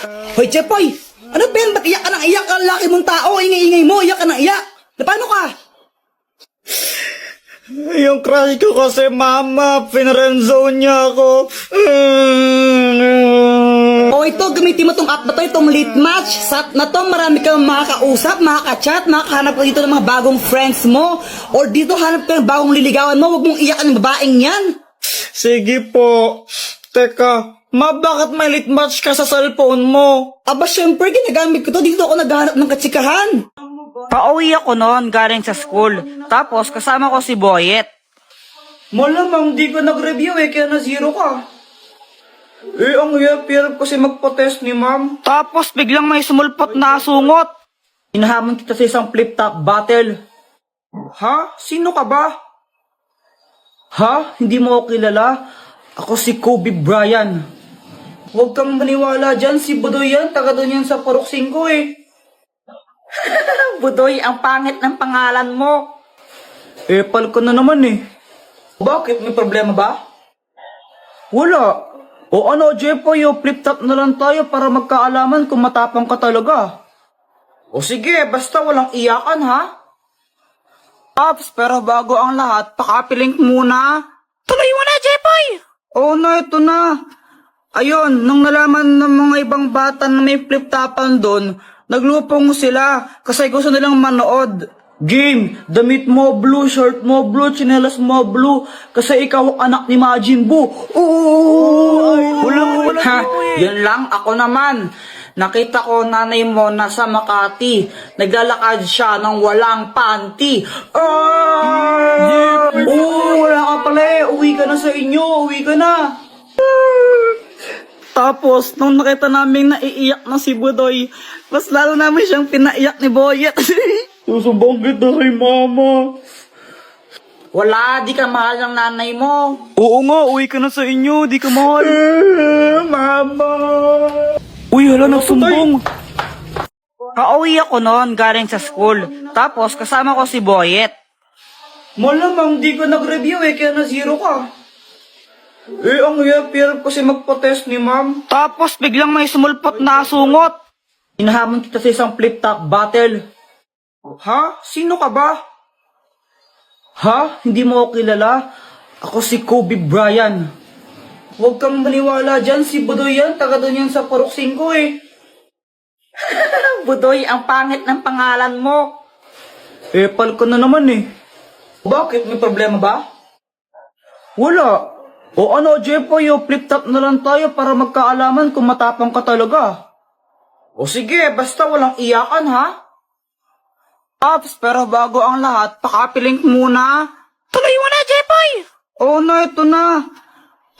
Hoy, Chepoy! Ano ba yan? Ba't iyak ka ng iyak? Ang laki mong tao, ingay-ingay mo, iyak ka ng iyak. Na paano ka? Yung crush ko kasi, mama, pinrenzone niya ako. O ito, gamitin mo tong app na to, itong late match. Sa app na to, marami kang makakausap, makaka-chat, makakahanap ka dito ng mga bagong friends mo. Or dito, hanap ka ng bagong liligawan mo, huwag mong iyakan ng babaeng yan. Sige po. Teka, ma, bakit may late match ka sa cellphone mo? Aba, syempre, ginagamit ko to, dito ako naghahanap ng katsikahan. Pauwi ako noon galing sa school. Tapos kasama ko si Boyet. Malamang di ka nag-review kaya na zero ka. Ang hirap kasi magpa-test ni ma'am. Tapos biglang may sumulpot na asungot. Inahamon kita sa isang flip-top battle. Ha? Sino ka ba? Ha? Hindi mo ako kilala? Ako si Kobe Bryant. Huwag kang maniwala dyan, si Budoy yan, taga doon yan sa Purok 5 Budoy, ang pangit ng pangalan mo. Epal ko na naman Bakit? May problema ba? Wala. O ano, Jepoy, flip-top na lang tayo para magkaalaman kung matapang ka talaga. O sige, basta walang iyakan ha? Ops, pero bago ang lahat, pakapilink muna. Tuloy mo na, Jepoy! Oo na, ito na. Ayun, nung nalaman ng mga ibang bata na may flip-topan doon, naglupong sila kasi gusto nilang manood. Game, damit mo blue, shirt mo blue, tsinelas mo blue, kasi ikaw anak ni Majin Buu. Wala, ha, yun lang, ako naman. Nakita ko nanay mo nasa Makati. Naglalakad siya ng walang panty. Wala ka pala uwi ka na sa inyo, uwi ka na. Tapos, nung nakita namin naiiyak na si Budoy, mas lalo namin siyang pinaiyak ni Boyet. Susubang kita kay mama. Wala, di ka mahal ng nanay mo. Oo nga, uwi ka na sa inyo, di ka mahal. Mama. Uy, hala, nagsumbong. Pauwi ako noon galing sa school. Tapos, kasama ko si Boyet. Malamang di ka nag-review kaya na zero ka. Ang hirap kasi magpa-test ni ma'am. Tapos, biglang may sumulpot na asungot. Inahamon kita sa isang flip-top battle. Ha? Sino ka ba? Ha? Hindi mo ako kilala? Ako si Kobe Bryant. Huwag kang maniwala dyan, si Budoy yan, taga doon yan sa Purok 5 Budoy, ang pangit ng pangalan mo. Epal ko na naman Bakit? May problema ba? Wala. O ano, Jepoy, flip-top na lang tayo para magkaalaman kung matapang ka talaga. O sige, basta walang iyakan ha? Ops, pero bago ang lahat, pakapilink muna. Tuloy mo na, Jepoy! Oo na, ito na.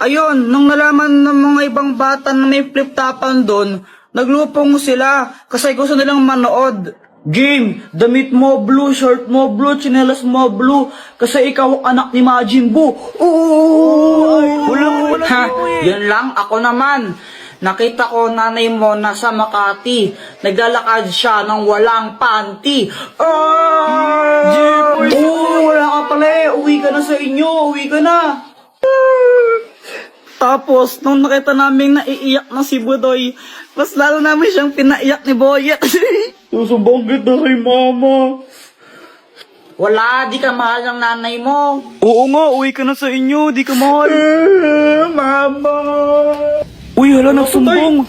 Ayun, nung nalaman ng mga ibang bata na may flip-topan doon, naglupong sila kasi gusto nilang manood. Game, damit mo blue, shirt mo blue, tsinelas mo blue, kasi ikaw anak ni Majin Buu. Wala, ha, yun lang, ako naman. Nakita ko nanay mo nasa Makati. Naglalakad siya ng walang panty. Wala ka pala uwi ka na sa inyo, uwi ka na. Tapos, nung nakita namin naiiyak na si Budoy, mas lalo namin siyang pinaiyak ni Boyet. Susubang kita kay mama. Wala, di ka mahal ng nanay mo. Oo nga, uwi ka na sa inyo, di ka mahal. Mama. Uy, hala, nagsumbong.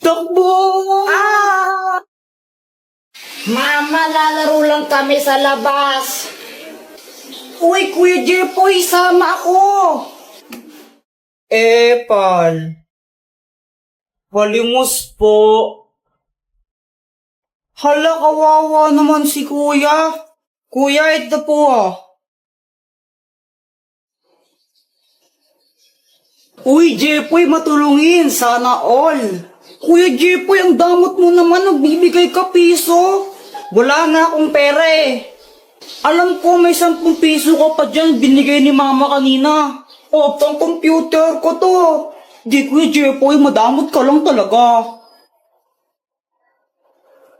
Takbo! Mama, lalaro lang kami sa labas. Uy, Kuya Jepoy, sama ako! Epal. Palimos po. Hala, kawawa naman si Kuya. Kuya, ito po Uy, Jepoy, matulungin. Sana all. Kuya Jepoy, ang damot mo naman. Nagbibigay ka piso. Wala na akong pera Alam ko may 10 piso ka pa dyan. Binigay ni mama kanina. Pang computer ko to. Di Kuya Jepoy, madamot ka lang talaga.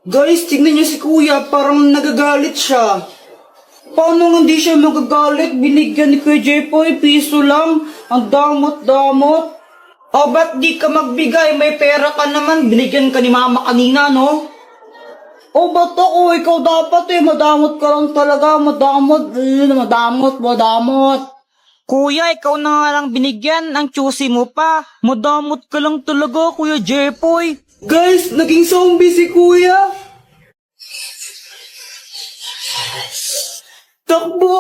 Guys, tignan niyo si Kuya. Parang nagagalit siya. Paano nga hindi siya magagalit? Binigyan ni Kuya Jepoy, piso lang. Ang damot-damot. O, ba't di ka magbigay? May pera ka naman. Binigyan ka ni mama kanina, no? O, ba't ako? Ikaw dapat madamot ka lang talaga. Madamot. Madamot. Kuya, ikaw na nga lang binigyan. Ang choosy mo pa. Madamot ka lang talaga, Kuya Jepoy. Guys, naging zombie si Kuya. Takbo!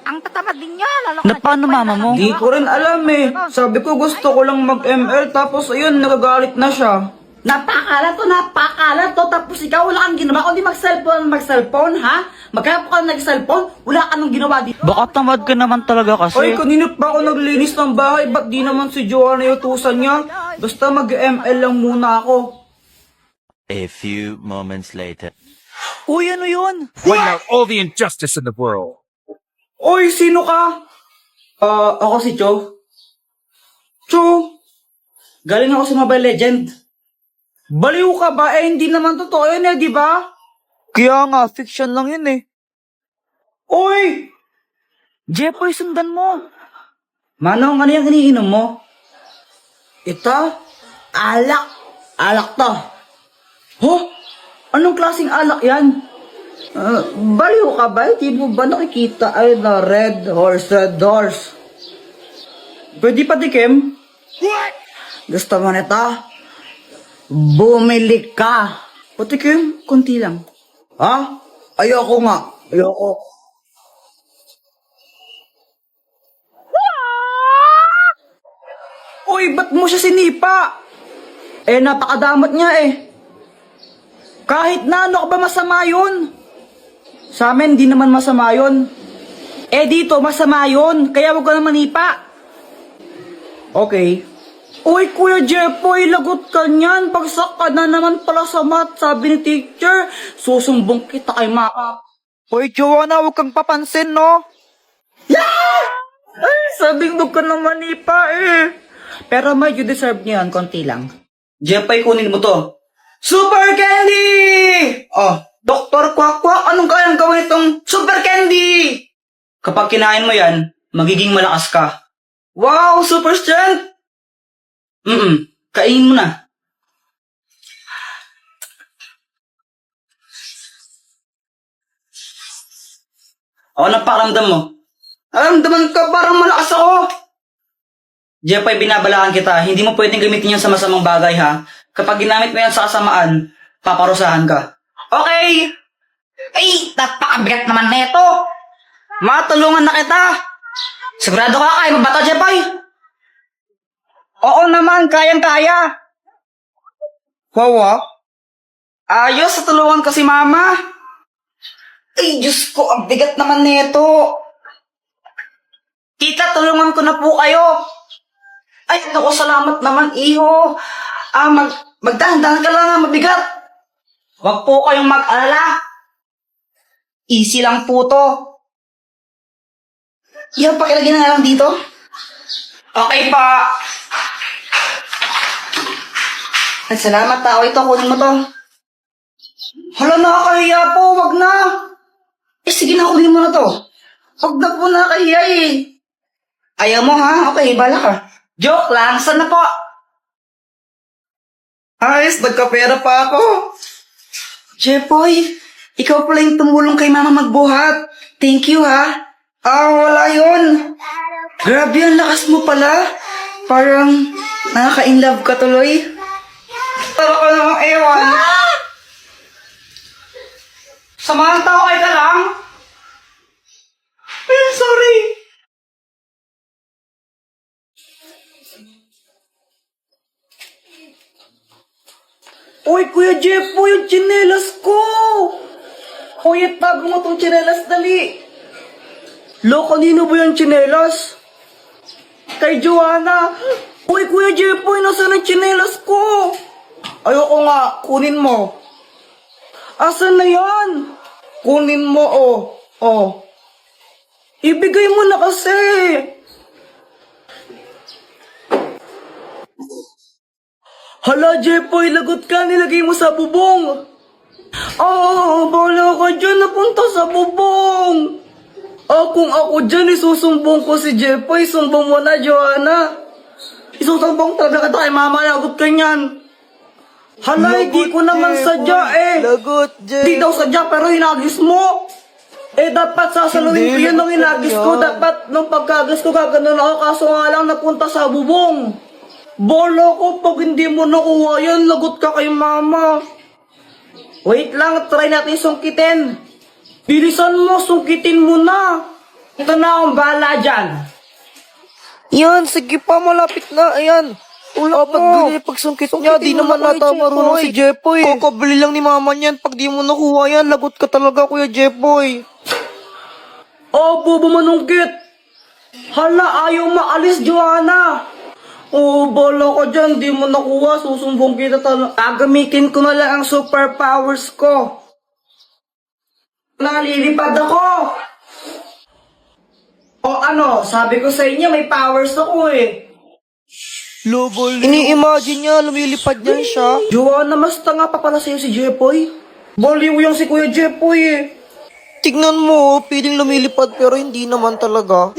Ang tatamad din niya, lalo Na paano mama mo? Di ko rin alam eh. Sabi ko gusto ko lang mag-ML tapos ayun, nagagalit na siya. Napakalat to. Tapos ikaw wala kang ginawa. Kundi mag-cellphone, ha? Magkaya ka nag-cellphone, wala ka nang ginawa dito. Baka tamad ka naman talaga kasi. Ay, kanina pa ako naglinis ng bahay. Ba't di naman si Joanna yung utusan niya? Basta mag-ML lang muna ako. A few moments later. Uy, ano yun? Point out all the injustice in the world. Oy, sino ka? Ako si Cho. Cho, galing ako sa Mobile Legend. Baliw ka ba? Eh, hindi naman totoo yun di ba? Kaya nga, fiction lang yun eh. Oy! Jepoy, sundan mo. Manong, ano yung iniinom mo? Ito, alak. Alak to. Huh? Anong klaseng alak yan? Baliw ka ba? Di mo ba nakikita ay na red horse? Pwede pa dikim? Gusto mo nito? Bumili ka. Patikim? Kunti lang. Ha? Ayoko nga. Ayoko. Uy, ba't mo siya sinipa? Eh, napakadamot niya eh. Kahit na ano ka ba masama yun? Sa amin, di naman masama yun. Eh, dito, masama yun. Kaya huwag ka na manipa. Okay. Uy, Kuya Jepoy, lagot ka niyan. Pagsak ka na naman pala sa math, sabi ni teacher. Susumbong kita kay Maka. Hoy, Joanna, huwag kang papansin, no? Ay, sabing huwag ka na manipa eh. Pero medyo deserve niya yan, konti lang. Jepoy, kunin mo to. Super Candy! Oh, Dr. Quack, anong kayang gawin itong Super Candy? Kapag kinain mo yan, magiging malakas ka. Wow, super strength! Kainin mo na. O, napakamdam mo. Aramdaman ka, parang malakas ako. Jepoy, binabalaan kita. Hindi mo pwedeng gamitin yan sa masamang bagay, ha? Kapag ginamit mo yan sa kasamaan, paparusahan ka. Okay! Ay, napakabigat naman neto. Matulungan na kita! Sigurado ka kaya mo ba to, Jepoy? Oo naman, kayang-kaya. Wawa? Ayos, tulungan ko si Mama. Ay, Diyos ko, ang bigat naman nito. Tita, tulungan ko na po kayo. Ay, naku, salamat naman, iho. Magdahan-dahan ka lang, mabigat. Huwag po kayong mag-alala. Easy lang po to. Yan, pakilagyan na lang dito. Okay pa. Ay, salamat tao. Ito, kunin mo to. Hala, nakakahiya po. Wag na. Eh, sige na, kunin mo na to. Wag na po nakakahiya eh. Ayaw mo ha? Okay, bala ka. Joke lang. Saan na po? Ayos, nagkapera pa ako. Jepoy, ikaw pala yung tumulong kay Mama magbuhat. Thank you ha. Wala yun. Grabe, ang lakas mo pala. Parang nakaka-inlove ka tuloy. Tara ka namang ewan. Samahan tao kayo ka lang. Ay, sorry. Uy, Kuya Jepoy, yung tsinelas ko. Kuya, tago mo tong tsinelas, dali. Lo, kanino ba yung tsinelas? Kay Joanna. Uy, Kuya Jepoy, nasaan ang tsinelas ko? Ayoko nga, kunin mo. Asan na yan? Kunin mo, oh. Oh. Ibigay mo na kasi. Hala, Jepoy, lagot ka, nilagay mo sa bubong. Bala ka dyan, napunta sa bubong. Kung ako dyan, isusumbong ko si Jepoy, sumbong mo na, Joanna. Isusumbong talaga kita kay mama, lagot ka niyan. Hala, hindi ko naman sadya eh. Lagot, Hindi daw sadya, pero hinagis mo. Dapat sasaluhin ko yun nung hinagis ko. Dapat nung pagkagis ko, gaganon ako, kaso nga lang napunta sa bubong. Bolo ko, pag hindi mo nakuha yan, lagot ka kay mama. Wait lang, try natin sungkitin. Bilisan mo, sungkitin mo na. Ito na akong bahala dyan. Yan, sige pa, malapit na. Ayan. Pagsungkit niya, di naman nata marunong si Jepoy. Kakabili lang ni mama niyan. Pag di mo nakuha yan, lagot ka talaga, Kuya Jepoy. Bobo manungkit. Hala, ayaw maalis, Joanna. Bala ka dyan, di mo nakuha, susumbong kita talaga. Gagamitin ko na lang ang superpowers ko. Nalilipad ako. Sabi ko sa inyo, may powers ako eh. Ini-imagine niya, lumilipad niya siya. Joanna, mas tanga pa pala sa'yo si Jepoy. Baliw yung si Kuya Jepoy eh. Tignan mo, piling lumilipad pero hindi naman talaga.